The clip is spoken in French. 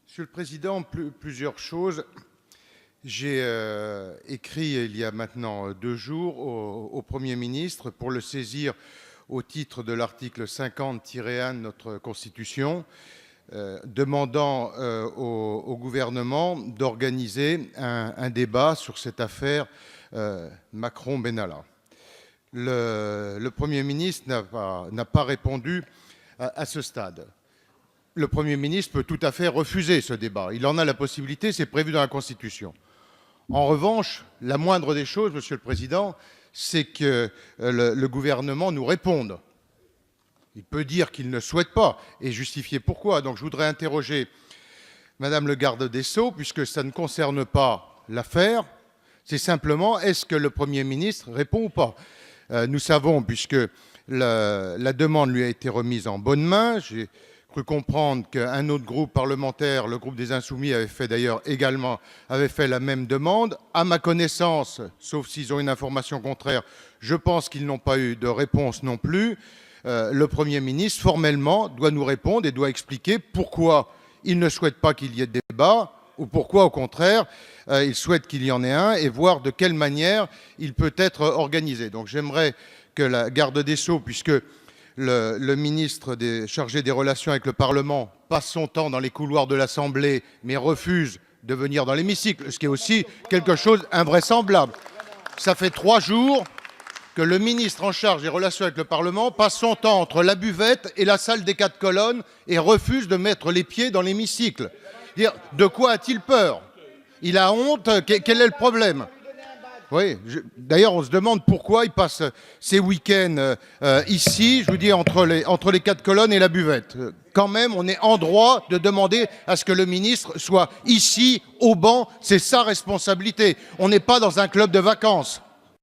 Monsieur le Président, plusieurs choses. J'ai écrit il y a maintenant 2 jours au Premier ministre pour le saisir au titre de l'article 50-1 de notre Constitution, demandant au gouvernement d'organiser un débat sur cette affaire Macron-Benalla. Le Premier ministre n'a pas répondu à ce stade. Le Premier ministre peut tout à fait refuser ce débat. Il en a la possibilité, c'est prévu dans la Constitution. En revanche, la moindre des choses, Monsieur le Président, c'est que le gouvernement nous réponde. Il peut dire qu'il ne souhaite pas et justifier pourquoi. Donc je voudrais interroger Madame le garde des Sceaux, puisque ça ne concerne pas l'affaire, c'est simplement est-ce que le Premier ministre répond ou pas. Nous savons, puisque la demande lui a été remise en bonne main, j'ai cru comprendre qu'un autre groupe parlementaire, le groupe des Insoumis, avait fait la même demande. À ma connaissance, sauf s'ils ont une information contraire, je pense qu'ils n'ont pas eu de réponse non plus. Le Premier ministre, formellement, doit nous répondre et doit expliquer pourquoi il ne souhaite pas qu'il y ait de débat ou pourquoi, au contraire, il souhaite qu'il y en ait un et voir de quelle manière il peut être organisé. Donc j'aimerais que la garde des Sceaux, puisque le ministre chargé des relations avec le Parlement passe son temps dans les couloirs de l'Assemblée, mais refuse de venir dans l'hémicycle, ce qui est aussi quelque chose d'invraisemblable. Ça fait 3 jours que le ministre en charge des relations avec le Parlement passe son temps entre la buvette et la salle des 4 colonnes et refuse de mettre les pieds dans l'hémicycle. De quoi a-t-il peur? Il a honte? Quel est le problème? Oui, d'ailleurs, on se demande pourquoi il passe ses week-ends ici, je vous dis, entre les 4 colonnes et la buvette. Quand même, on est en droit de demander à ce que le ministre soit ici, au banc, c'est sa responsabilité. On n'est pas dans un club de vacances.